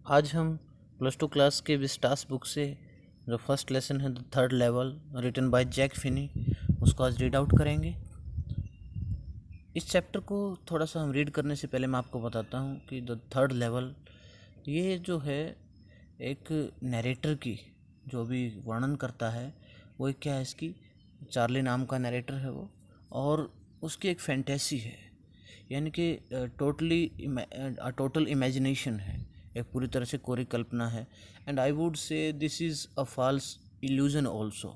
आज हम plus two class के विस्टास बुक से जो फर्स्ट लेसन है the third level written by Jack Finney उसको आज रीड आउट करेंगे। इस चैप्टर को थोड़ा सा हम रीड करने से पहले मैं आपको बताता हूँ कि द थर्ड लेवल ये जो है एक नरेटर की जो भी वर्णन करता है वो क्या है, इसकी चार्ली नाम का नरेटर है वो, और उसकी एक फैंटेसी है, यानी कि टोटल इमेजिनेशन है, एक पूरी तरह से कोरी कल्पना है। And I would say this is a false illusion also.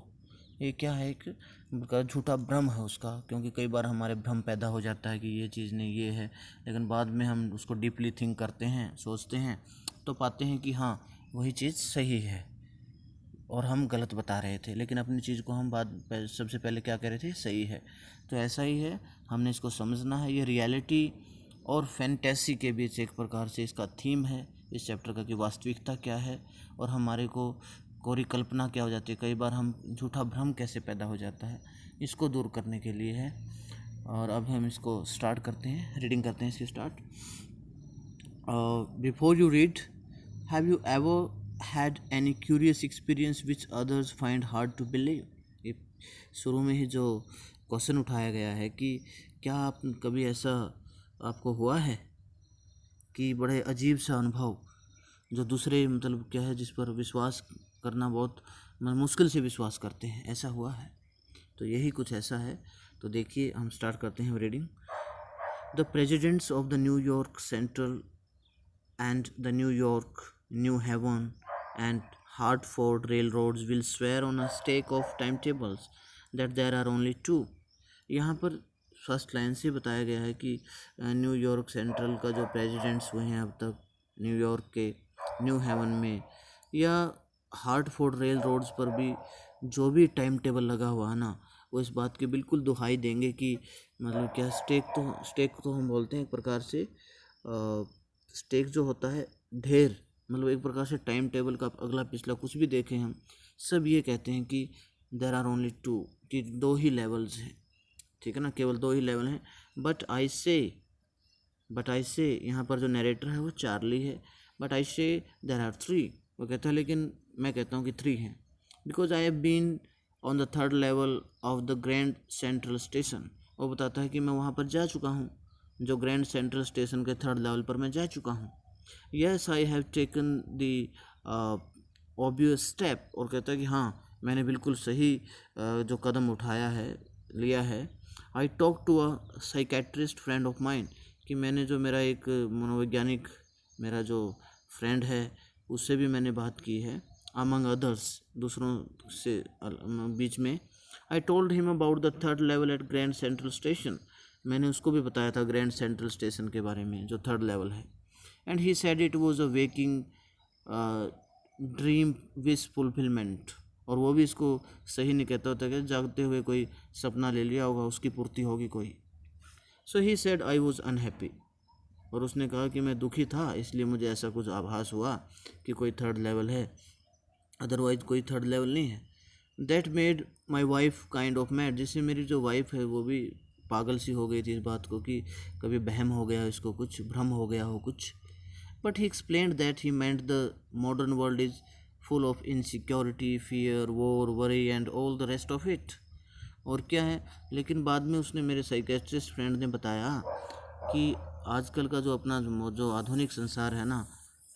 ये क्या है, एक झूठा भ्रम है उसका, क्योंकि कई बार हमारे भ्रम पैदा हो जाता है कि ये चीज़ नहीं ये है, लेकिन बाद में हम उसको डीपली थिंक करते हैं, सोचते हैं, तो पाते हैं कि हाँ वही चीज़ सही है और हम गलत बता रहे थे, लेकिन अपनी चीज़ को हम सबसे पहले क्या कह रहे थे, सही है। तो ऐसा ही है, हमने इसको समझना है। ये रियलिटी और फैंटेसी के बीच एक प्रकार से इसका थीम है इस चैप्टर का, कि वास्तविकता क्या है और हमारे को कोरी कल्पना क्या हो जाती है, कई बार हम झूठा भ्रम कैसे पैदा हो जाता है, इसको दूर करने के लिए है। और अब हम इसको स्टार्ट करते हैं, रीडिंग करते हैं इसकी start. Before you read, have you ever had any curious experience which others find hard to believe? ये शुरू में ही जो क्वेश्चन उठाया गया है कि क्या आप कभी ऐसा आपको हुआ है कि बड़े अजीब सा अनुभव जो दूसरे मतलब क्या है जिस पर विश्वास करना बहुत मुश्किल से विश्वास करते हैं, ऐसा हुआ है? तो यही कुछ ऐसा है। तो देखिए हम स्टार्ट करते हैं reading. The presidents of the New York Central and the New York, New Haven and Hartford railroads will swear on a stake of timetables that there are only two। यहाँ पर फर्स्ट लाइन से बताया गया है कि New York central का जो presidents हुए हैं अब तक न्यूयॉर्क के न्यू हेवन में या हार्टफोर्ड रेल रोड्स पर भी जो भी टाइम टेबल लगा हुआ है ना, वो इस बात की बिल्कुल दुहाई देंगे कि मतलब क्या, स्टेक तो हम बोलते हैं एक प्रकार से, स्टेक जो होता है ढेर, मतलब एक प्रकार से टाइम टेबल का अगला पिछला कुछ भी देखें हम, सब ये कहते हैं कि देर आर ओनली टू, कि दो ही लेवल्स हैं, ठीक है ना, केवल दो ही लेवल हैं। बट आई से यहाँ पर जो नरेटर है वो चार्ली है, बट आई से देर आर थ्री, वो कहता है लेकिन मैं कहता हूँ कि थ्री हैं। Because I have been on the third level of the Grand Central station, वो बताता है कि मैं वहाँ पर जा चुका हूँ, जो ग्रैंड सेंट्रल स्टेशन के थर्ड लेवल पर मैं जा चुका हूँ। Yes I have taken the obvious step, और कहता है कि हाँ मैंने बिल्कुल सही जो कदम उठाया है, लिया है। I talk to a psychiatrist friend of mind, कि मैंने जो मेरा एक मनोवैज्ञानिक मेरा जो फ्रेंड है उससे भी मैंने बात की है, अमंग अदर्स, दूसरों से बीच में। I told him about the third level at Grand Central station, मैंने उसको भी बताया था ग्रैंड सेंट्रल स्टेशन के बारे में जो थर्ड लेवल है। And he said it was a waking dream wish fulfilment, और वो भी इसको सही नहीं कहता होता कि जागते हुए कोई सपना ले लिया होगा उसकी पूर्ति होगी कोई। So he said I was unhappy, और उसने कहा कि मैं दुखी था, इसलिए मुझे ऐसा कुछ आभास हुआ कि कोई थर्ड लेवल है, अदरवाइज कोई थर्ड लेवल नहीं है। That made my wife kind of mad, जिससे मेरी जो वाइफ है वो भी पागल सी हो गई थी इस बात को कि कभी बहम हो गया इसको, कुछ भ्रम हो गया हो कुछ। But he explained that he meant the modern world is full of insecurity, fear, war, worry and all the rest of it. और क्या है, लेकिन बाद में उसने, मेरे साइकेट्रिस्ट फ्रेंड ने बताया कि आजकल का जो अपना जो आधुनिक संसार है ना,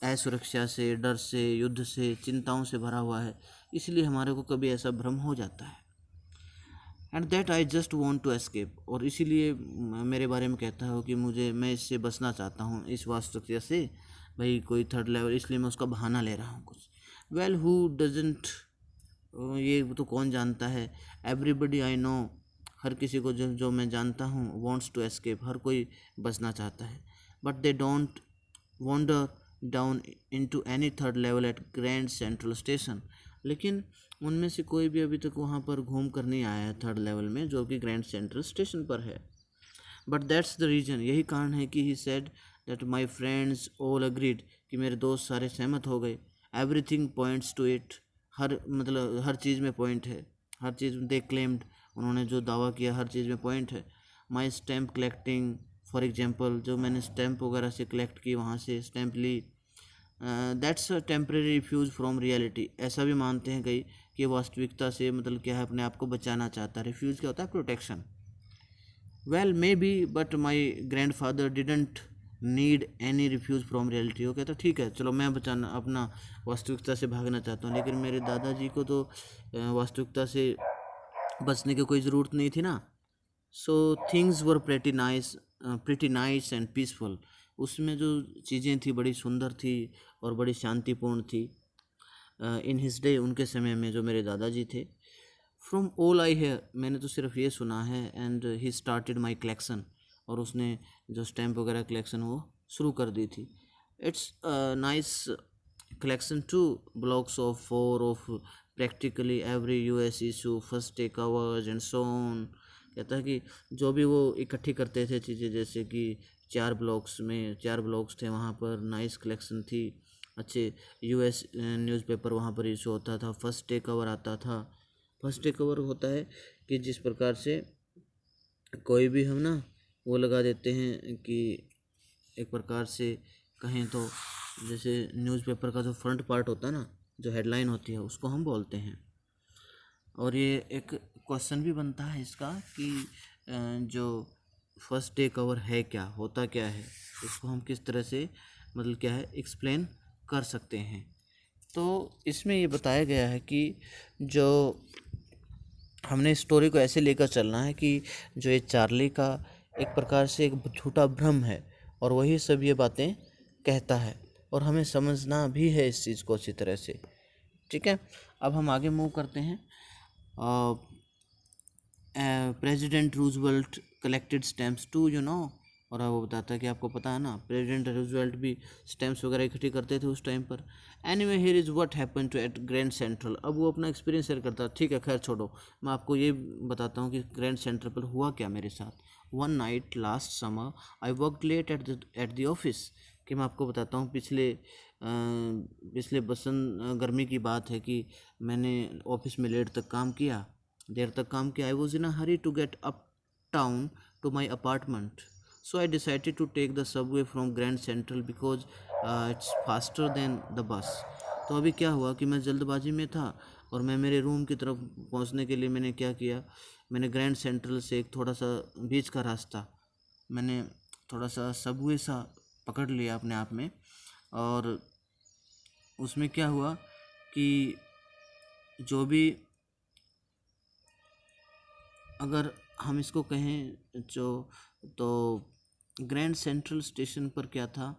असुरक्षा से, डर से, युद्ध से, चिंताओं से भरा हुआ है, इसलिए हमारे को कभी ऐसा भ्रम हो जाता है। And that I just want to escape, और इसीलिए मेरे बारे में कहता है कि मैं इससे बचना चाहता हूँ, इस वास्तविकता से, भाई कोई थर्ड लेवल, इसलिए मैं उसका बहाना ले रहा हूँ कुछ। वेल हु डजेंट, ये तो कौन जानता है, एवरीबडी आई नो, हर किसी को जो मैं जानता हूँ, वॉन्ट्स टू एस्केप, हर कोई बचना चाहता है। But they don't wander down into any third level at Grand Central station, लेकिन उनमें से कोई भी अभी तक वहाँ पर घूम कर नहीं आया है थर्ड लेवल में, जो कि ग्रैंड सेंट्रल स्टेशन पर है। बट दैट्स द रीज़न, यही कारण है कि he said that my friends all agreed, कि मेरे दोस्त सारे सहमत हो गए। एवरीथिंग पॉइंट्स टू इट, हर चीज़ में पॉइंट है, हर चीज़ दे क्लेम्ड, उन्होंने जो दावा किया हर चीज़ में पॉइंट है। My stamp collecting for example, जो मैंने स्टैम्प वगैरह से कलेक्ट की, वहाँ से स्टैम्प ली, that's a temporary refuge from reality, ऐसा भी मानते हैं कई कि वास्तविकता से मतलब क्या है, अपने आप को बचाना चाहता है। रिफ्यूज क्या होता है? Protection. Well may be but my grand father didn't need any refuse from reality. वो कहता ठीक है चलो मैं बचाना अपना वास्तविकता से भागना चाहता हूँ, लेकिन मेरे दादाजी को तो वास्तविकता से बचने की कोई ज़रूरत नहीं थी ना। So things were pretty nice and peaceful. उसमें जो चीज़ें थी बड़ी सुंदर थी और बड़ी शांतिपूर्ण थी। इन हिज डे, उनके समय में जो मेरे दादाजी थे। फ्रॉम ऑल आई हेयर, मैंने तो सिर्फ ये सुना है। And he started my collection, और उसने जो स्टैम्प वगैरह कलेक्शन वो शुरू कर दी थी। It's nice collection two blocks of four of practically every US issue, first day covers and so on. कहता है कि जो भी वो इकट्ठी करते थे चीज़ें, जैसे कि 4 ब्लॉक्स थे, वहाँ पर नाइस कलेक्शन थी। अच्छे यूएस न्यूज़पेपर वहाँ पर इशू होता था, फर्स्ट डे कवर आता था। फर्स्ट डे कवर होता है कि जिस प्रकार से कोई भी हम ना वो लगा देते हैं कि एक प्रकार से कहें तो जैसे न्यूज़पेपर का जो फ्रंट पार्ट होता है ना, जो हेडलाइन होती है, उसको हम बोलते हैं। और ये एक क्वेश्चन भी बनता है इसका कि जो फर्स्ट डे कवर है क्या होता, क्या है, इसको हम किस तरह से मतलब क्या है एक्सप्लेन कर सकते हैं। तो इसमें ये बताया गया है कि जो हमने स्टोरी को ऐसे लेकर चलना है कि जो ये चार्ली का एक प्रकार से एक झूठा भ्रम है, और वही सब ये बातें कहता है, और हमें समझना भी है इस चीज़ को अच्छी तरह से। ठीक है, अब हम आगे मूव करते हैं। President Roosevelt collected stamps too और वो बताता है कि आपको पता है ना, प्रेसिडेंट रूजवेल्ट भी स्टैम्प्स वगैरह इकट्ठी करते थे उस टाइम पर। Anyway here is what happen to at Grand Central. अब वो अपना एक्सपीरियंस शेयर करता है। ठीक है, खैर छोड़ो, मैं आपको ये बताता हूँ कि ग्रैंड सेंट्रल पर हुआ क्या मेरे साथ। One night last summer I work late at the office. कि मैं आपको बताता हूँ, पिछले बसंत गर्मी की बात है कि मैंने ऑफिस में देर तक काम किया। I was in a hurry to get uptown to my apartment, so I decided to take the subway from Grand Central because it's faster than the bus. तो अभी क्या हुआ कि मैं जल्दबाजी में था, और मैं मेरे रूम की तरफ पहुंचने के लिए मैंने क्या किया, मैंने ग्रैंड सेंट्रल से एक थोड़ा सा बीच का रास्ता, मैंने थोड़ा सा सबवे सा पकड़ लिया अपने आप में। और उसमें क्या हुआ कि जो भी, अगर हम इसको कहें जो, तो ग्रैंड सेंट्रल स्टेशन पर क्या था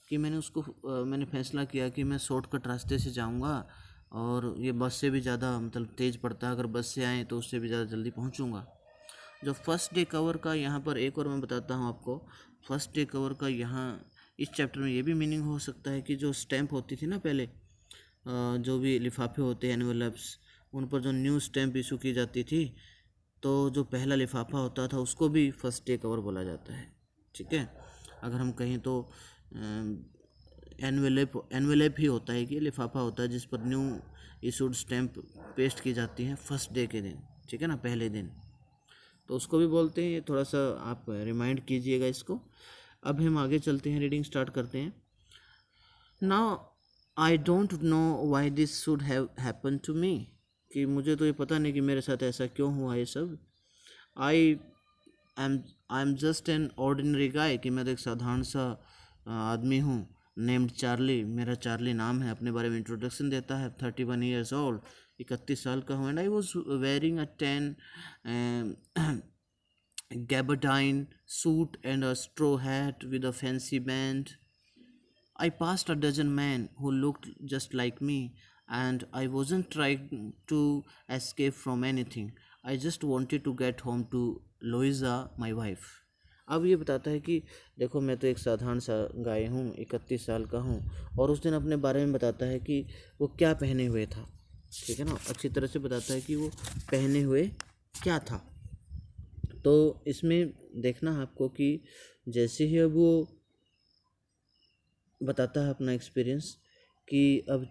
कि मैंने फैसला किया कि मैं शॉर्टकट रास्ते से जाऊंगा, और ये बस से भी ज़्यादा मतलब तेज़ पड़ता है, अगर बस से आए तो उससे भी ज़्यादा जल्दी पहुंचूंगा। जो फर्स्ट डे कवर का यहाँ पर एक और मैं बताता हूँ आपको। फर्स्ट डे कवर का यहाँ इस चैप्टर में ये भी मीनिंग हो सकता है कि जो स्टैंप होती थी ना पहले, जो भी लिफाफे होते हैं एनवेलप्स, उन पर जो न्यू स्टैंप इशू की जाती थी, तो जो पहला लिफाफा होता था उसको भी फर्स्ट डे कवर बोला जाता है। ठीक है, अगर हम कहें तो एनवेलेप ही होता है कि लिफाफा होता है जिस पर न्यू इशूड स्टैंप पेस्ट की जाती है फर्स्ट डे के दिन। ठीक है ना, पहले दिन, तो उसको भी बोलते हैं। ये थोड़ा सा आप रिमाइंड कीजिएगा इसको। अब हम आगे चलते हैं, रीडिंग स्टार्ट करते हैं। Now I don't know why this should have happen to me. कि मुझे तो ये पता नहीं कि मेरे साथ ऐसा क्यों हुआ ये सब। I I am just an ordinary guy, कि मैं तो एक साधारण सा आदमी हूँ। नेम्ड चार्ली, मेरा चार्ली नाम है। अपने बारे में इंट्रोडक्शन देता है। 31 ईयर्स ओल्ड, 31 साल का हूँ। And I was wearing a 10 gabardine suit and a straw hat with a fancy band. I passed a dozen men who looked just like me, and I wasn't trying to escape from anything. I just wanted to get home to Louisa, my wife. अब ये बताता है कि देखो मैं तो एक साधारण सा गाय हूँ, 31 साल का हूँ, और उस दिन अपने बारे में बताता है कि वो क्या पहने हुए था। ठीक है ना, अच्छी तरह से बताता है कि वो पहने हुए क्या था। तो इसमें देखना है आपको कि जैसे ही अब वो बताता है अपना एक्सपीरियंस कि अब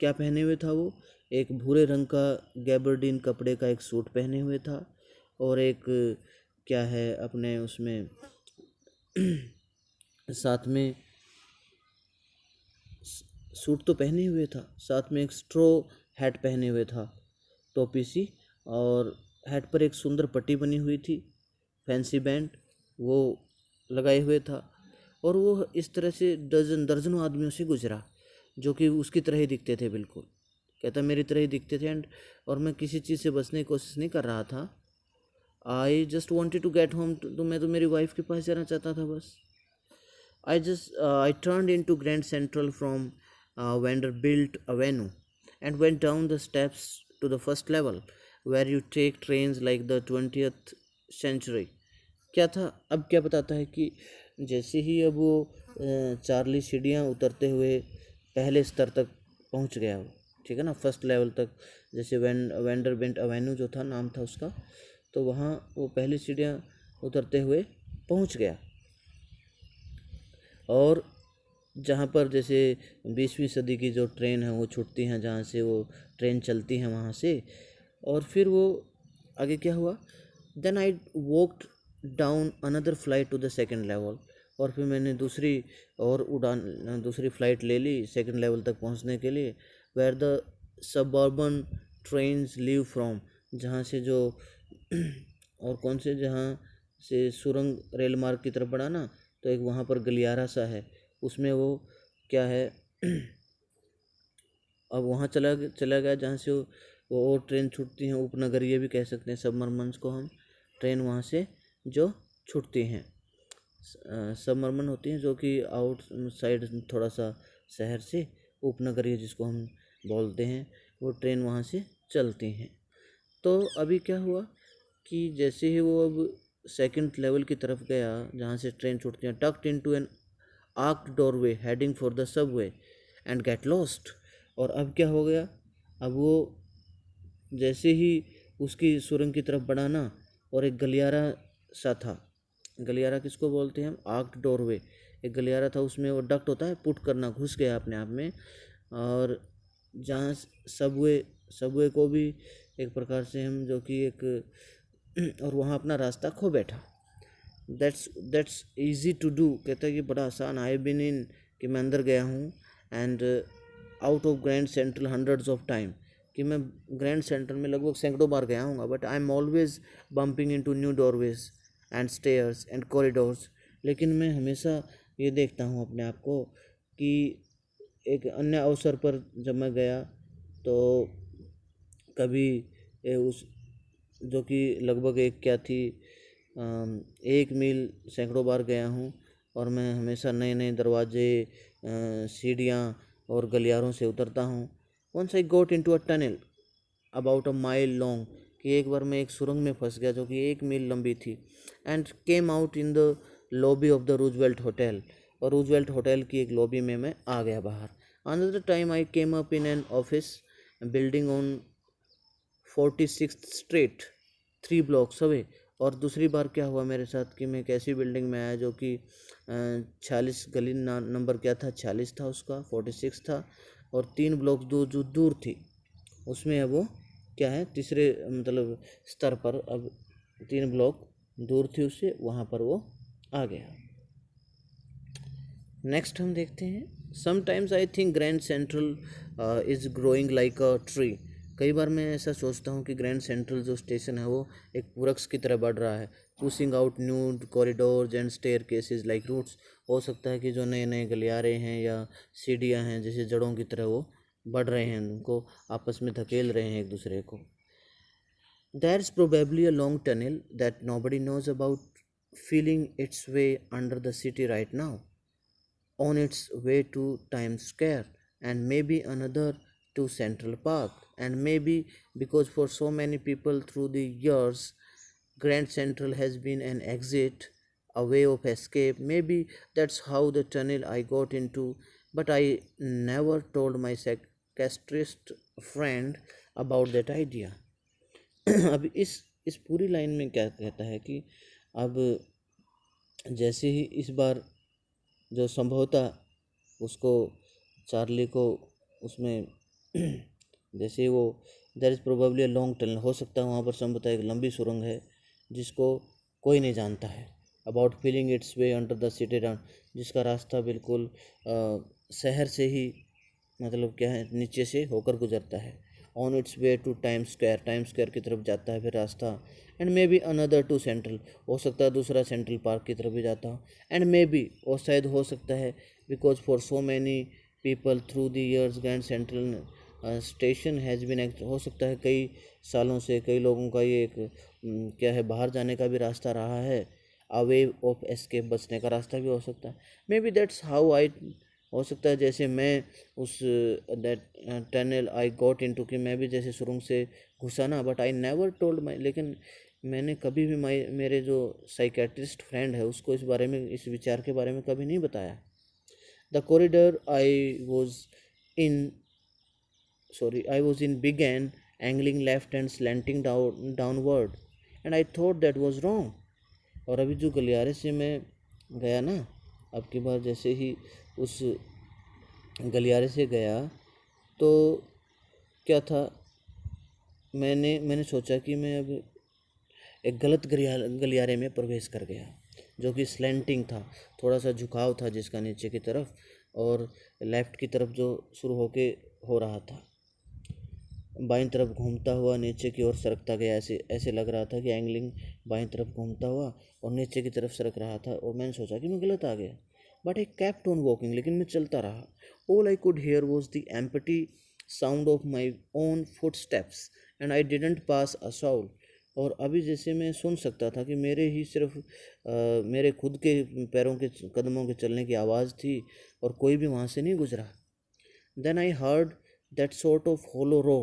क्या पहने हुए था, वो एक भूरे रंग का गैबर्डीन कपड़े का एक सूट पहने हुए था, और एक क्या है अपने उसमें साथ में सूट तो पहने हुए था, साथ में एक स्ट्रॉ हैट पहने हुए था, टोपी सी, और हैट पर एक सुंदर पट्टी बनी हुई थी, फैंसी बैंड वो लगाए हुए था। और वो इस तरह से दर्जनों आदमियों से गुजरा जो कि उसकी तरह ही दिखते थे, बिल्कुल कहता मेरी तरह ही दिखते थे। और मैं किसी चीज़ से बचने की कोशिश नहीं कर रहा था। I just wanted to get home, तो मैं तो मेरी वाइफ के पास जाना चाहता था बस। I turned into Grand Central from Vanderbilt Avenue and went down the steps to the first level where you take trains like the 20th century. क्या था, अब क्या बताता है कि जैसे ही अब वो चार्ली सीढ़ियाँ उतरते हुए पहले स्तर तक पहुंच गया वो, ठीक है ना, फर्स्ट लेवल तक, जैसे वेंडरबिल्ट एवेन्यू जो था नाम था उसका, तो वहाँ वो पहली सीढ़ियाँ उतरते हुए पहुंच गया। और जहाँ पर जैसे 20वीं सदी की जो ट्रेन है वो छूटती हैं, जहाँ से वो ट्रेन चलती हैं वहाँ से, और फिर वो आगे क्या हुआ, then I walked down another flight to the second level, और फिर मैंने दूसरी फ़्लाइट ले ली सेकंड लेवल तक पहुँचने के लिए, where the suburban trains leave from, जहाँ से जो और कौन से, जहाँ से सुरंग रेल मार्ग की तरफ बढ़ा ना, तो एक वहाँ पर गलियारा सा है, उसमें वो क्या है अब वहाँ चला गया जहाँ से वो और ट्रेन छूटती हैं, उपनगरीय भी कह सकते हैं सबमर्मन्स को हम, ट्रेन वहाँ से जो छूटती हैं, सबमर्मन होती हैं जो कि आउट साइड थोड़ा सा शहर से, उपनगरीय जिसको हम बोलते हैं, वो ट्रेन वहाँ से चलती हैं। तो अभी क्या हुआ कि जैसे ही वो अब सेकंड लेवल की तरफ गया जहाँ से ट्रेन छूटती हैं, tucked into an arched doorway heading for the subway and get lost. और अब क्या हो गया, अब वो जैसे ही उसकी सुरंग की तरफ बढ़ा ना, और एक गलियारा सा था, गलियारा किसको बोलते हैं हम, आर्क्ड डोरवे, एक गलियारा था, उसमें वो डक्ट होता है पुट करना, घुस गया अपने आप में। और जहाँ सबवे को भी एक प्रकार से हम जो कि एक और वहाँ अपना रास्ता खो बैठा। दैट्स ईजी टू डू, कहता है कि बड़ा आसान, आई बिन इन, कि मैं अंदर गया हूँ, and out of grand central hundreds of time, कि मैं ग्रैंड सेंट्रल में लगभग सैकड़ों बार गया हूँ, but I am always bumping into new doorways and stairs and corridors, लेकिन मैं हमेशा ये देखता हूँ अपने आप को कि एक अन्य अवसर पर जब मैं गया तो कभी उस जो कि लगभग एक क्या थी 1 मील सैकड़ों बार गया हूँ, और मैं हमेशा नए नए दरवाजे, सीढ़ियाँ और गलियारों से उतरता हूँ। Once I got into a tunnel about a mile long, कि एक बार मैं एक सुरंग में फंस गया जो कि 1 मील लंबी थी, and came out in the lobby of the Roosevelt hotel, और रूजवेल्ट होटल की एक लॉबी में मैं आ गया बाहर। Another time I came up in an office building on 46th street 3 blocks away, और दूसरी बार क्या हुआ मेरे साथ कि मैं एक ऐसी बिल्डिंग में आया जो कि 46 गली नंबर क्या था, 46 था उसका, 46 था, और 3 ब्लॉक दूर जो दूर थी उसमें अब वो क्या है तीसरे मतलब स्तर पर, अब 3 ब्लॉक दूर थी उससे, वहाँ पर वो आ गया। नेक्स्ट हम देखते हैं, sometimes I think grand central is growing like a tree, कई बार मैं ऐसा सोचता हूँ कि ग्रैंड सेंट्रल जो स्टेशन है वो एक वृक्ष की तरह बढ़ रहा है, pushing out new corridors and staircases like roots, हो सकता है कि जो नए नए गलियारे हैं या सीढ़ियाँ हैं जैसे जड़ों की तरह वो बढ़ रहे हैं, उनको आपस में धकेल रहे हैं एक दूसरे को। There's probably a long tunnel that nobody knows about, feeling its way under the city right now, on its way to Times Square, and maybe another to Central Park, and maybe because for so many people through the years, Grand Central has been an exit, a way of escape. Maybe that's how the tunnel I got into, but I never told my psychiatrist friend about that idea. अब इस पूरी line में क्या कहता है कि अब जैसे ही इस बार जो संभवतः उसको चार्ली को उसमें जैसे वो there is probably a long tunnel, हो सकता है वहाँ पर संभवतः एक लंबी सुरंग है जिसको कोई नहीं जानता है, about feeling it's way under the city run, जिसका रास्ता बिल्कुल शहर से ही मतलब क्या है, नीचे से होकर गुजरता है। On its way to Times Square की तरफ जाता है फिर रास्ता। And maybe another to Central, हो सकता है दूसरा सेंट्रल पार्क की तरफ भी जाता हो। एंड मे बी, और शायद हो सकता है, because for so many people through the years Grand Central station has been, हो सकता है कई सालों से कई लोगों का ये एक क्या है, बाहर जाने का भी रास्ता रहा है। अ वे ऑफ एस्केप, बचने का रास्ता भी हो सकता है। May be that's how I, हो सकता है जैसे मैं उस that tunnel I got into, कि मैं भी जैसे सुरंग से घुसा ना। But I never told my, लेकिन मैंने कभी भी मेरे जो साइकेट्रिस्ट फ्रेंड है उसको इस बारे में, इस विचार के बारे में कभी नहीं बताया। The corridor I was in I was in began angling left and slanting downward, and I thought that was wrong. और अभी जो गलियारे से मैं गया ना, अब की बार जैसे ही उस गलियारे से गया तो क्या था, मैंने सोचा कि मैं अब एक गलत गलियारे में प्रवेश कर गया, जो कि स्लैंटिंग था, थोड़ा सा झुकाव था जिसका नीचे की तरफ, और लेफ़्ट की तरफ जो शुरू होके हो रहा था, बाईं तरफ घूमता हुआ नीचे की ओर सरकता गया। ऐसे ऐसे लग रहा था कि एंगलिंग बाईं तरफ घूमता हुआ और नीचे की तरफ सरक रहा था, और मैंने सोचा कि मैं गलत आ गया। But I kept on walking, लेकिन मैं चलता रहा। All I could hear was the empty sound of my own footsteps and I didn't pass a soul. और अभी जैसे मैं सुन सकता था कि मेरे ही सिर्फ मेरे खुद के पैरों के कदमों के चलने की आवाज़ थी, और कोई भी वहाँ से नहीं गुजरा। Then I heard that sort of hollow roar,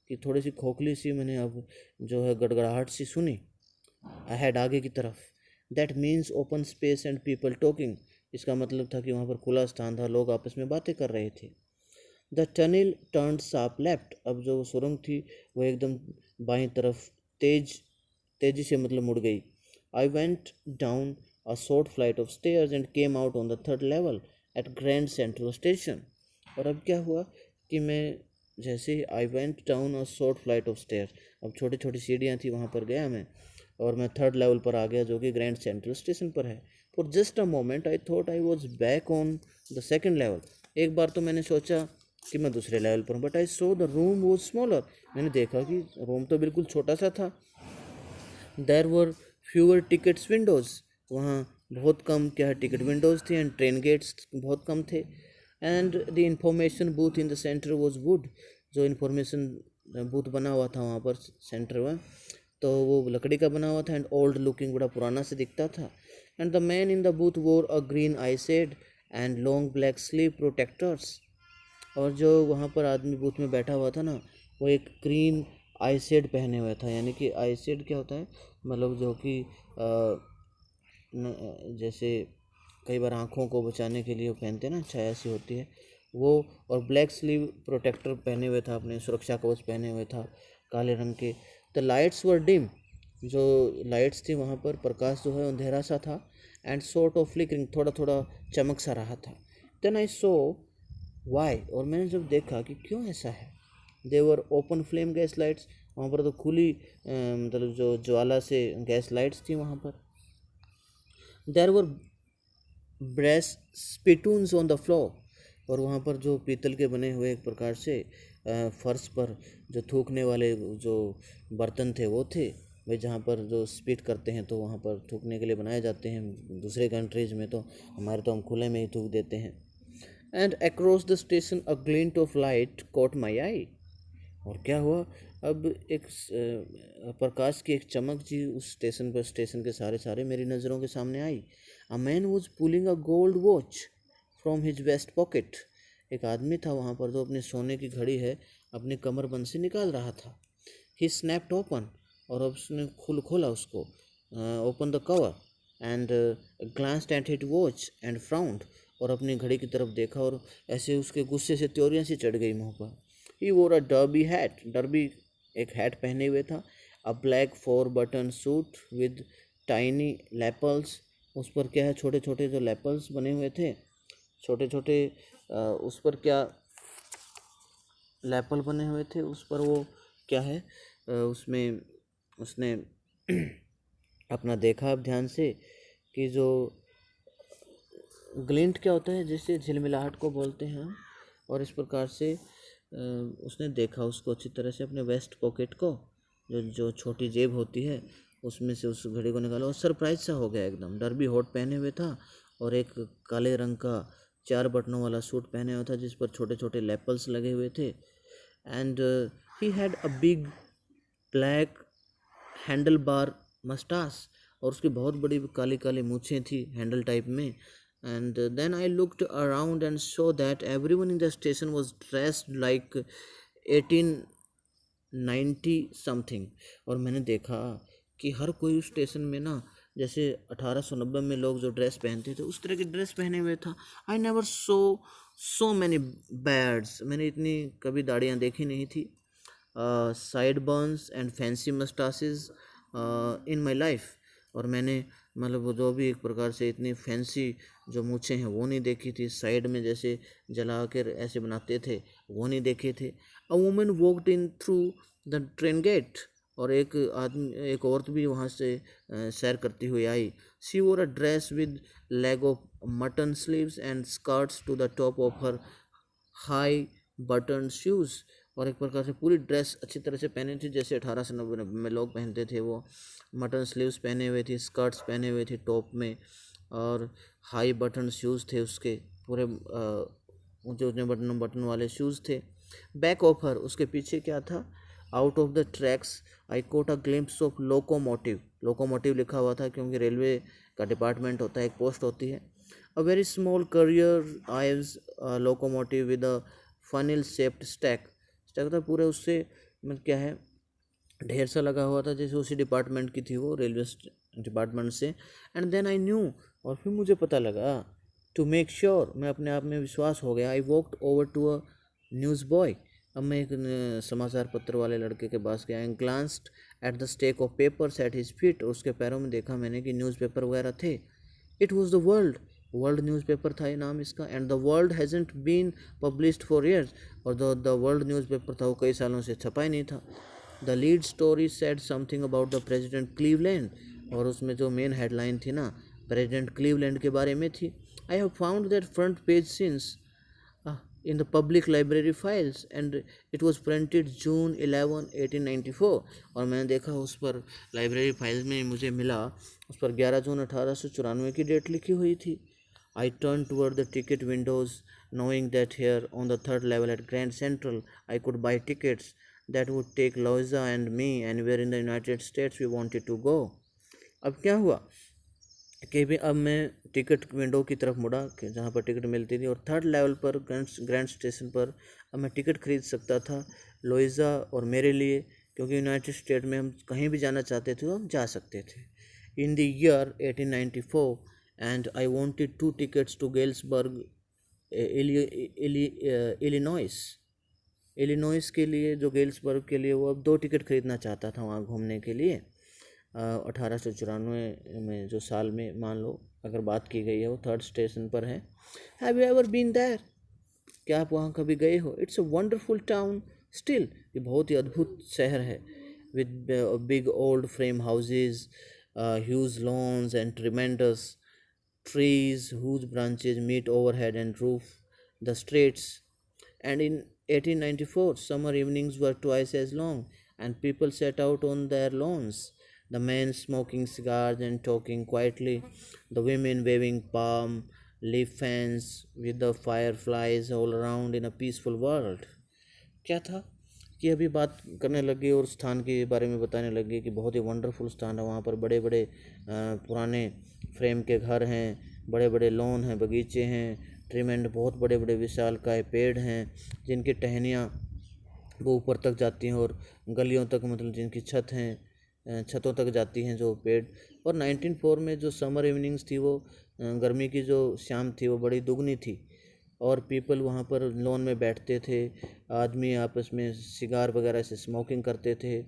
कि थोड़ी सी खोखली सी मैंने अब जो है गड़गड़ाहट सी सुनी अहेड, आगे की तरफ। That means open space and people talking, इसका मतलब था कि वहाँ पर खुला स्थान था, लोग आपस में बातें कर रहे थे। The tunnel turned sharp left, अब जो सुरंग थी वो एकदम बाईं तरफ तेजी से मतलब मुड़ गई। I went down a short flight of stairs and came out on the third level at Grand Central station. और अब क्या हुआ कि मैं जैसे ही I went down a short flight of stairs, अब छोटी छोटी सीढ़ियाँ थी, वहाँ पर गया मैं, और मैं थर्ड लेवल पर आ गया जो कि ग्रैंड सेंट्रल स्टेशन पर है। For just a moment I thought I was back on the second level, एक बार तो मैंने सोचा कि मैं दूसरे लेवल पर हूँ। But I so the room was smaller, मैंने देखा कि रूम तो बिल्कुल छोटा सा था। देर वर फ्यूअर टिकट्स विंडोज़, वहाँ बहुत कम क्या है टिकट विंडोज़ थी, एंड ट्रेन गेट्स बहुत कम थे। And the information booth in the centre was would, जो इंफॉर्मेशन बूथ बना हुआ था वहाँ पर सेंटर में, तो वो लकड़ी का बना हुआ था, एंड ओल्ड लुकिंग, बड़ा पुराना से दिखता था। And the man in the booth wore a green eye shade and long black sleeve protectors, और जो वहाँ पर आदमी बूथ में बैठा हुआ था ना, वो एक ग्रीन आई शेड पहने हुआ था। यानी कि आई शेड क्या होता है, मतलब जो कि जैसे कई बार आँखों को बचाने के लिए वो पहनते हैं ना, छाया सी होती है वो, और ब्लैक स्लीव प्रोटेक्टर पहने हुए था, अपने सुरक्षा कवच पहने हुए था काले रंग के। द लाइट्स वर डिम, जो लाइट्स थी वहाँ पर प्रकाश जो है अंधेरा सा था, एंड सॉर्ट ऑफ फ्लिकरिंग, थोड़ा थोड़ा चमक सा रहा था। देन आई सो वाई, और मैंने जब देखा कि क्यों ऐसा है, देवर ओपन फ्लेम गैस लाइट्स, वहाँ पर तो खुली मतलब जो ज्वाला से गैस लाइट्स थी वहाँ पर। देर वर ब्रेस स्पिटून्स ऑन द फ्लोर, और वहाँ पर जो पीतल के बने हुए एक प्रकार से फर्श पर जो थूकने वाले जो बर्तन थे वो थे, वे जहाँ पर जो स्पिट करते हैं तो वहाँ पर थूकने के लिए बनाए जाते हैं दूसरे कंट्रीज में, तो हमारे तो हम खुले में ही थूक देते हैं। And across the station a glint of light caught my eye, और क्या हुआ, अब एक प्रकाश की एक चमक जी उस स्टेशन पर, स्टेशन के सारे सारे मेरी नज़रों के सामने आई। A man was pulling a gold watch from his vest pocket, एक आदमी था वहाँ पर जो अपने सोने की घड़ी है अपने कमरबंद से निकाल रहा था। ही स्नैप्ड ओपन, और अब उसने खोला उसको, open the cover, and glanced at his watch and frowned, और अपनी घड़ी की तरफ देखा, और ऐसे उसके गुस्से से त्योरियाँ सी चढ़ गई मुँह पर। ही वोर अ डर्बी हैट, डर्बी एक हैट पहने हुए था। अ black 4 button suit with tiny lapels, उस पर क्या है, छोटे छोटे जो लैपल्स बने हुए थे, छोटे छोटे उस पर क्या लैपल बने हुए थे, उस पर वो क्या है, उसमें उसने अपना देखा अब ध्यान से कि जो ग्लिंट क्या होता है, जैसे झिलमिलाहट को बोलते हैं हम, और इस प्रकार से उसने देखा उसको अच्छी तरह से, अपने वेस्ट पॉकेट को, जो जो छोटी जेब होती है, उसमें से उस घड़ी को निकाला और सरप्राइज सा हो गया एकदम। डर्बी होट पहने हुए था और एक काले रंग का 4 बटनों वाला सूट पहने हुआ था जिस पर छोटे छोटे लेपल्स लगे हुए थे। And he had a big black handlebar moustache, और उसकी बहुत बड़ी काली काली मूछें थी हैंडल टाइप में। And then I looked around and saw that everyone in the station was dressed like 1890 something. और मैंने देखा कि हर कोई उस स्टेशन में ना, जैसे 1890 में लोग जो ड्रेस पहनते थे उस तरह की ड्रेस पहने हुए था। I never saw many beards, मैंने इतनी कभी दाढ़ियाँ देखी नहीं थी, side burns and fancy moustaches in my life. और मैंने मतलब वो जो भी एक प्रकार से इतनी फैंसी जो मूछें हैं वो नहीं देखी थी, साइड में जैसे जला कर ऐसे बनाते थे वो नहीं देखे थे। A woman walked in through the train gate, और एक औरत भी वहाँ से सैर करती हुई आई। She wore a dress with leg of mutton sleeves and skirts to the top of her high button shoes. और एक प्रकार से पूरी ड्रेस अच्छी तरह से पहनी थी जैसे 1890 में लोग पहनते थे। वो मटन स्लीव्स पहने हुए थी, स्कर्ट्स पहने हुए थे टॉप में, और हाई बटन शूज़ थे उसके पूरे, ऊंचे ऊंचे बटन बटन वाले शूज़ थे। बैक ऑफ हर, उसके पीछे क्या था, out of the tracks I quote a glimpse of locomotive. Locomotive लिखा हुआ था क्योंकि रेलवे का डिपार्टमेंट होता है, एक पोस्ट होती है। A very small career eyes locomotive with a funnel shaped stack था पूरे उससे, मतलब क्या है, ढेर सा लगा हुआ था जैसे उसी डिपार्टमेंट की थी वो, रेलवे डिपार्टमेंट से। एंड देन आई न्यू, और फिर मुझे पता लगा, टू मेक श्योर, मैं अपने आप में विश्वास हो गया, I walked over to a newsboy. अब मैं एक समाचार पत्र वाले लड़के के पास गया। And glanced at the stack of papers at his feet, और उसके पैरों में देखा मैंने कि न्यूज़पेपर वगैरह थे। It was the World newspaper था ये नाम इसका। And the World hasn't been published for years, और द वर्ल्ड न्यूज़पेपर था वो कई सालों से छपा ही नहीं था। The lead story said something about the president Cleveland, और उसमें जो मेन हेडलाइन थी ना, प्रेजिडेंट क्लीवलैंड के बारे में थी। I have found that front page since in the public library files and it was printed June 11 1894। और मैंने देखा उस पर लाइब्रेरी फाइल्स में मुझे मिला, उस पर 11 जून 1894 की डेट लिखी हुई थी। I turned toward the ticket windows knowing that here on the third level at Grand Central I could buy tickets that would take Loiza and me anywhere in the United States we wanted to go। अब क्या हुआ कि भी अब मैं ticket window की तरफ मुड़ा कि जहाँ पर टिकट मिलती थी, और थर्ड लेवल पर ग्रैंड स्टेशन पर अब मैं टिकट खरीद सकता था लोइज़ा और मेरे लिए, क्योंकि यूनाइटेड स्टेट में हम कहीं भी जाना चाहते थे तो हम जा सकते थे। In the year 1894 and I wanted 2 tickets to Galesburg Illinois के लिए, जो गेल्सबर्ग के लिए वो अब 2 टिकट खरीदना चाहता था वहाँ घूमने के लिए। 1894 में जो साल में मान लो अगर बात की गई है, वो थर्ड स्टेशन पर है। Have you ever been there, क्या आप वहाँ कभी गए हो? It's a wonderful town still, ये बहुत ही अद्भुत शहर है। With big old frame houses, huge lawns and tremendous trees whose branches meet overhead and roof the streets. And in 1894, summer evenings were twice as long, and people sat out on their lawns, the men smoking cigars and talking quietly, the women waving palm leaf fans with the fireflies all around in a peaceful world। क्या था कि अभी बात करने लगी और स्थान के बारे में बताने लगी कि बहुत ही वंडरफुल स्थान है, वहाँ पर बड़े बड़े पुराने फ्रेम के घर हैं, बड़े बड़े लॉन हैं, बगीचे हैं, ट्रिम एंड बहुत बड़े बड़े विशालकाय पेड़ हैं जिनकी टहनियाँ वो ऊपर तक जाती हैं और गलियों तक, मतलब जिनकी छत हैं छतों तक जाती हैं जो पेड़। और 1904 में जो समर इवनिंग्स थी वो गर्मी की जो शाम थी वो बड़ी दुगनी थी, और पीपल वहाँ पर लॉन में बैठते थे, आदमी आपस में सिगार वगैरह से स्मोकिंग करते थे,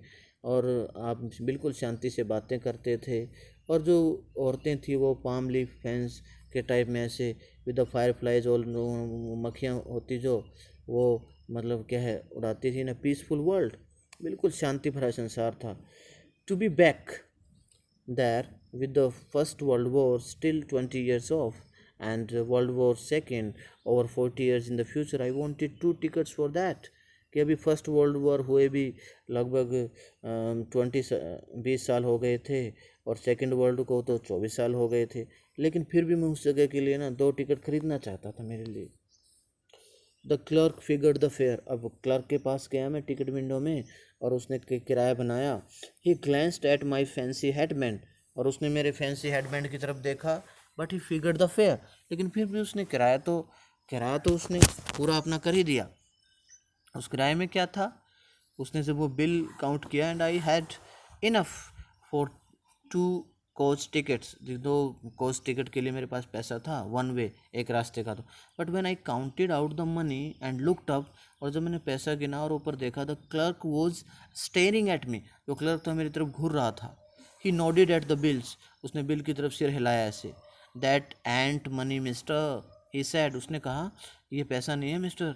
और आप बिल्कुल शांति से बातें करते थे। और जो औरतें थी वो पाम लीफ फैंस के टाइप में ऐसे विद द फायर फ्लाइज, और मक्खियाँ होती जो वो मतलब क्या है उड़ाती थी ना। पीसफुल वर्ल्ड, बिल्कुल शांति भरा संसार था। To be back there with the First World War still 20 years off and World War II over 40 years in the future. I wanted 2 tickets for that. कि अभी फर्स्ट वर्ल्ड वॉर हुए भी लगभग 20 हो गए थे और सेकेंड वर्ल्ड को तो 24 हो गए थे, लेकिन फिर भी मैं उस जगह के लिए ना 2 टिकट खरीदना चाहता था मेरे लिए। The clerk figured the fair. अब क्लर्क के पास गया मैं टिकट विंडो में और उसने किराया बनाया। ही glanced at my fancy headband, और उसने मेरे फैंसी हेडबैंड की तरफ देखा। But he figured the fair, लेकिन फिर भी उसने किराया तो उसने पूरा अपना कर ही दिया। उस किराए में क्या था, उसने जब वो बिल काउंट किया, and I had enough for 2 coach tickets. 2 coach ticket के लिए मेरे पास पैसा था, वन वे, एक रास्ते का। तो but when I counted out the money and looked up, और जब मैंने पैसा गिना और ऊपर देखा, the clerk was staring at me. जो क्लर्क था मेरी तरफ घूर रहा था। He nodded at the bills, उसने बिल की तरफ सिर हिलाया ऐसे। That ain't money mister, he said, उसने कहा ये पैसा नहीं है mister,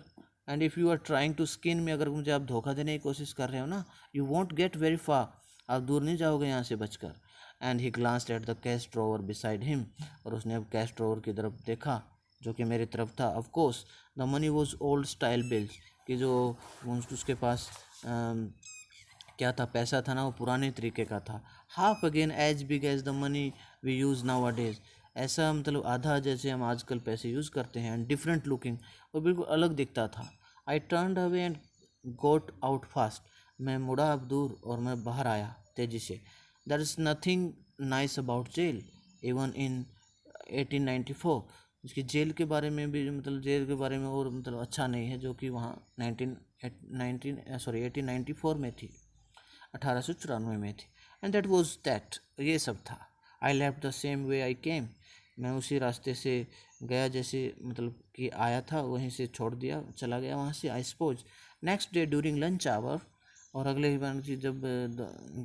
and if you are trying to skin me, अगर मुझे आप धोखा देने की कोशिश कर रहे हो ना, you want get very far, आप दूर नहीं जाओगे यहाँ से बचकर। And he glanced at the cash drawer beside him, और उसने अब कैश ड्रॉवर की तरफ देखा जो कि मेरी तरफ था। Of course the money was old style bills, कि जो उसके पास क्या था, पैसा था ना, वो पुराने तरीके का था। Half again as big as the money we use nowadays, ऐसा मतलब आधा जैसे हम आजकल पैसे यूज़ करते हैं। एंड डिफरेंट लुकिंग, वो बिल्कुल अलग दिखता था। I turned away and got out fast, मैं मुड़ा अब दूर और मैं बाहर आया तेज़ी से। There is nothing nice about jail even in 1894, उसकी जेल के बारे में भी, मतलब जेल के बारे में और मतलब अच्छा नहीं है, जो कि वहाँ 1894 में थी, 1894 में थी। एंड दैट वॉज दैट, ये सब था। I left the same way I came, मैं उसी रास्ते से गया जैसे मतलब कि आया था, वहीं से छोड़ दिया, चला गया वहाँ से। I suppose next day during lunch hour, और अगले बार जब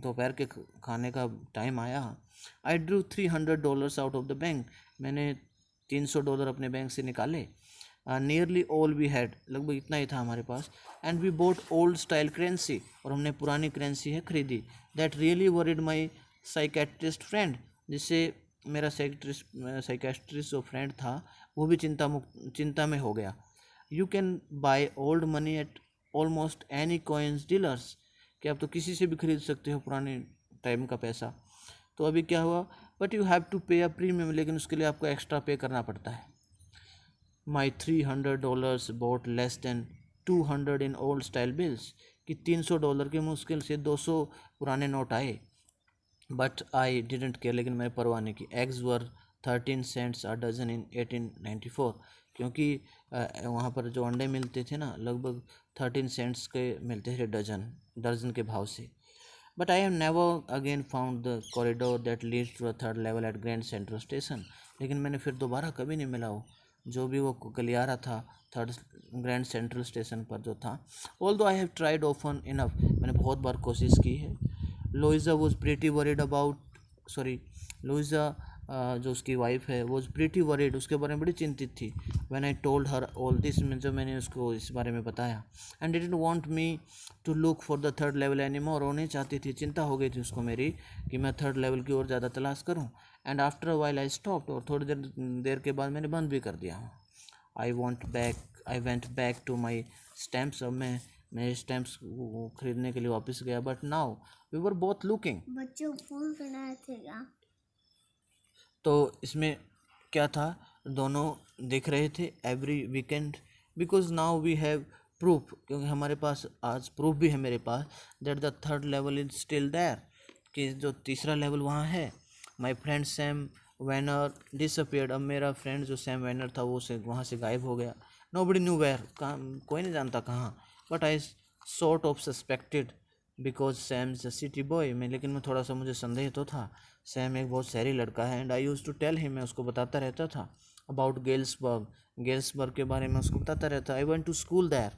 दोपहर के खाने का टाइम आया, I drew $300 out of the bank, मैंने $300 अपने बैंक से निकाले। नियरली ऑल वी हैड, लगभग इतना ही था हमारे पास। And we bought old style currency, और हमने पुरानी करेंसी है खरीदी। That really worried my psychiatrist friend, जिससे मेरा साइकेट्रिस्ट जो फ्रेंड था वो भी चिंता में हो गया। You can by old money at almost any coins dealers, कि आप तो किसी से भी खरीद सकते हो पुराने टाइम का पैसा। तो अभी क्या हुआ, बट यू हैव टू पे अ प्रीमियम, लेकिन उसके लिए आपको एक्स्ट्रा पे करना पड़ता है। My $300 bought less than 200 in old style bills, कि $300 के मुश्किल से 200 पुराने नोट आए। बट आई डिडेंट केयर, लेकिन मैंने परवाह नहीं की। Eggs were 13 cents a dozen in 1894, क्योंकि वहाँ पर जो अंडे मिलते थे ना, लगभग 13 सेंट्स के मिलते थे दर्जन के भाव से। But I have never again found the corridor that leads to a third level at Grand Central station, लेकिन मैंने फिर दोबारा कभी नहीं मिला वो, जो भी वो गलियारा था थर्ड ग्रैंड सेंट्रल स्टेशन पर जो था। Although I have tried often enough, मैंने बहुत बार कोशिश की है। Louisa was pretty worried about, sorry, Louisa जो उसकी वाइफ है, वॉज प्रीटी वरीड, उसके बारे में बड़ी चिंतित थी। When I told her all this, में जब मैंने उसको इस बारे में बताया। And didn't want me to look for the third level any more, वो नहीं चाहती थी, चिंता हो गई थी उसको मेरी कि मैं थर्ड लेवल की ओर ज़्यादा तलाश करूँ। And after a while I stopped, और थोड़ी देर के बाद मैंने बंद भी कर दिया। I went back to my stamps, अब मैं स्टैम्प्स खरीदने के लिए वापस गया। But now we were both looking, बच्चों फोन करना थे क्या? तो इसमें क्या था, दोनों देख रहे थे every weekend, because now we have proof, क्योंकि हमारे पास आज प्रूफ भी है मेरे पास, that the third level is still there, कि जो तीसरा लेवल वहाँ है। My friend Sam Weiner disappeared, अब मेरा फ्रेंड जो सैम वैनर था वो वहाँ से गायब हो गया। नोबडी न्यू वेयर, कहाँ, कोई नहीं जानता कहाँ। But I sort of suspected because Sam is a city boy, में लेकिन मैं थोड़ा सा, मुझे संदेह तो था, सैम एक बहुत शहरी लड़का है। And I used to tell him, मैं उसको बताता रहता था अबाउट गेल्सबर्ग के बारे में उसको बताता रहता। I went to school there,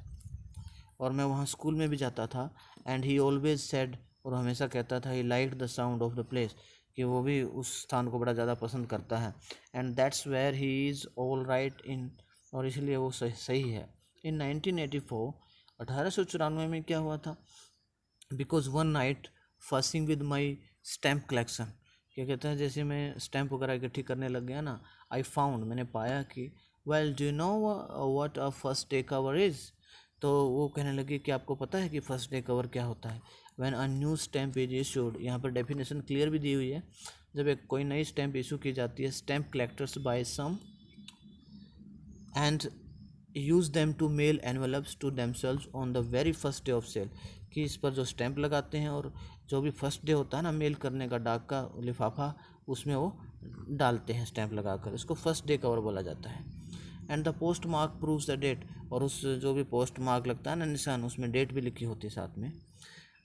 और मैं वहाँ स्कूल में भी जाता था। एंड ही ऑलवेज सेड, और हमेशा कहता था, he liked the sound of the place, कि वो भी उस स्थान को बड़ा ज़्यादा पसंद करता है। And that's where he is all right in, और इसलिए वो सही है। इन 1984, 1894 में क्या हुआ था, because one night fussing with my stamp collection, क्या कहते हैं, जैसे मैं स्टैम्प वगैरह इकट्ठी करने लग गया ना, आई फाउंड, मैंने पाया कि well do you know what a first day cover is. तो वो कहने लगे कि आपको पता है कि फर्स्ट डे कवर क्या होता है। When a new stamp is issued, यहाँ पर डेफिनेशन क्लियर भी दी हुई है। जब एक कोई नई स्टैम्प इशू की जाती है, stamp collectors buy some and use them to mail envelopes to themselves on the very first day of sale, कि इस पर जो स्टैम्प लगाते हैं और जो भी फर्स्ट डे होता है ना मेल करने का, डाक का लिफाफा, उसमें वो डालते हैं स्टैम्प लगाकर, इसको फर्स्ट डे कवर बोला जाता है। And the postmark proves the date, और उस जो भी पोस्ट मार्क लगता है ना निशान, उसमें डेट भी लिखी होती है साथ में।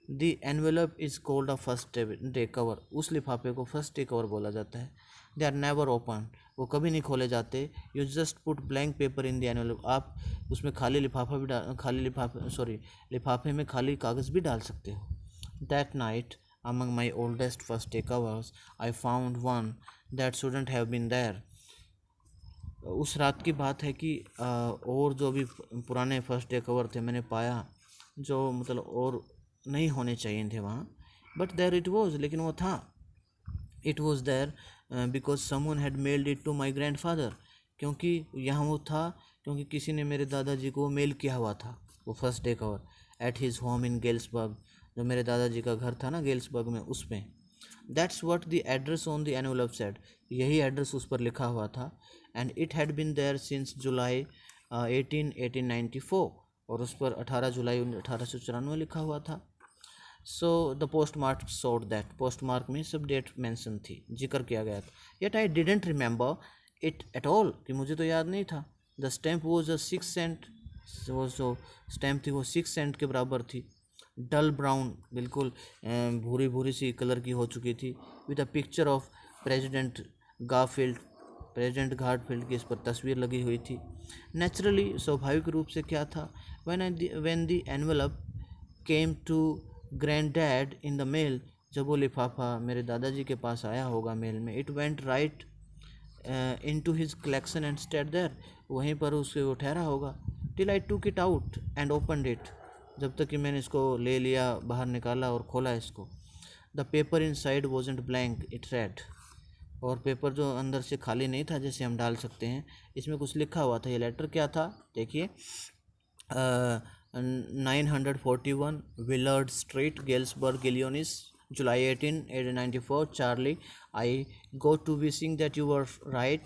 The envelope is called a first day cover, उस लिफाफे को फर्स्ट डे कवर बोला जाता है। दे आर नेवर ओपन, वो कभी नहीं खोले जाते। You just put blank paper in the envelope, आप उसमें खाली लिफाफा भी लिफाफे में खाली कागज़ भी डाल सकते हो। That night among my oldest first day covers I found one that shouldn't have been there। उस रात की बात है कि और जो भी पुराने फर्स्ट डे कवर थे मैंने पाया जो मतलब और नहीं होने चाहिए थे वहाँ, बट देयर इट वॉज, लेकिन वो था। It was there because someone had mailed it to my grandfather, क्योंकि यहाँ वो था क्योंकि किसी ने मेरे दादाजी को मेल किया हुआ था वो first day cover, at his home in Galesburg, जो मेरे दादाजी का घर था ना गेल्सबर्ग में, उसमें। That's what the address on the envelope said, यही एड्रेस उस पर लिखा हुआ था। And it had been there since July 1894, और उस पर 18 जुलाई 1894 लिखा हुआ था। So the postmark showed that, postmark में सब डेट मेंशन थी, जिक्र किया गया था। Yet I didn't remember it at all, कि मुझे तो याद नहीं था। The stamp was a 6 cent, वो जो स्टैम्प थी वो 6 सेंट के बराबर थी। डल ब्राउन, बिल्कुल भूरी भूरी सी कलर की हो चुकी थी। With a picture of president Garfield, president Garfield की इस पर तस्वीर लगी हुई थी। नेचुरली, स्वाभाविक रूप से क्या था, when the envelope came to granddad in the mail, जब वो लिफाफा मेरे दादाजी के पास आया होगा मेल में, it went right into his collection and stayed there, वहीं पर उसके वो ठहरा होगा। Till I took it out and opened it, जब तक कि मैंने इसको ले लिया, बाहर निकाला और खोला इसको। The paper in side wasn't blank, it red, और पेपर जो अंदर से खाली नहीं था जैसे हम डाल सकते हैं, इसमें कुछ लिखा हुआ था। ये लेटर क्या था देखिए, 941 Willard street, Galesburg, Illinois, July 18, 1894, Charlie, I go to wishing that you were right.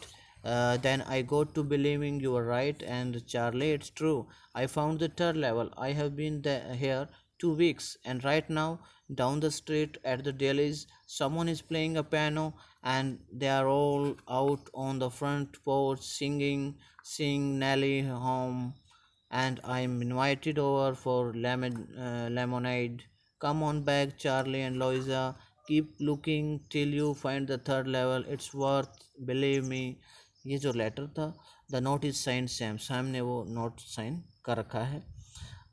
Then I go to believing you were right. And Charlie, it's true. I found the third level. I have been here 2 weeks. And right now, down the street at the Dailies, someone is playing a piano. And they are all out on the front porch sing Nelly home. And I'm invited over for lemonade. Come on back, Charlie and Louisa. Keep looking till you find the third level. It's worth, believe me. ये जो letter था, the note is sign Sam, Sam ने वो note sign कर रखा है।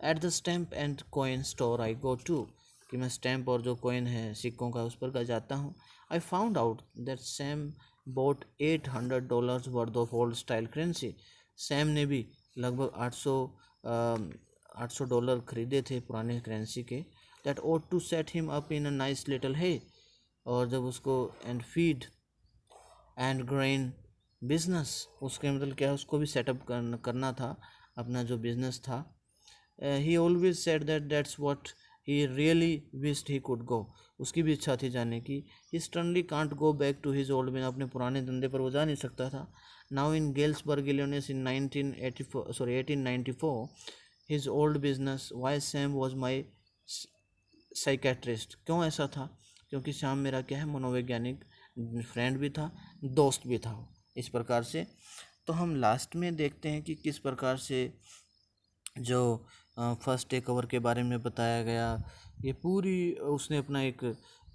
At the stamp and coin store I go to, कि मैं स्टैम्प और जो कॉइन है सिक्कों का उस पर जाता हूँ। I found out that Sam boat $800 worth of old style currency, Sam ने भी लगभग 800 डॉलर खरीदे थे पुराने करेंसी के। That ought to set him up in a nice little hay, और जब उसको and feed and grain business, उसके मतलब क्या है, उसको भी सेटअप करना था अपना जो बिजनेस था। He always said that that's what he really wished he could go, उसकी भी इच्छा थी जाने की। He sternly can't go back to his old business, अपने पुराने धंधे पर वो जा नहीं सकता था। Now in Galesburg, Illinois in 1894 his old business, why Sam was my psychiatrist. क्यों ऐसा था, क्योंकि श्याम मेरा क्या है, मनोवैज्ञानिक फ्रेंड भी था, दोस्त भी था, इस प्रकार से। तो हम लास्ट में देखते हैं कि किस प्रकार से जो फर्स्ट डे कवर के बारे में बताया गया, ये पूरी उसने अपना एक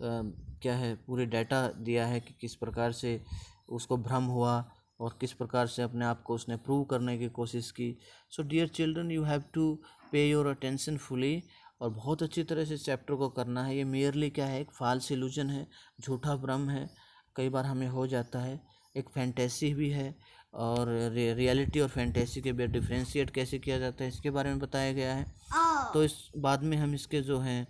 क्या है पूरी डाटा दिया है कि किस प्रकार से उसको भ्रम हुआ और किस प्रकार से अपने आप को उसने प्रूव करने की कोशिश की। So dear children, you have to pay your attention fully, और बहुत अच्छी तरह से चैप्टर को करना है। ये मेयरली क्या है, एक फाल्स इल्यूजन है, झूठा भ्रम है, कई बार हमें हो जाता है। एक फैंटेसी भी है, और रियलिटी और फैंटेसी के बीच डिफ्रेंशिएट कैसे किया जाता है इसके बारे में बताया गया है। तो इस बाद में हम इसके जो हैं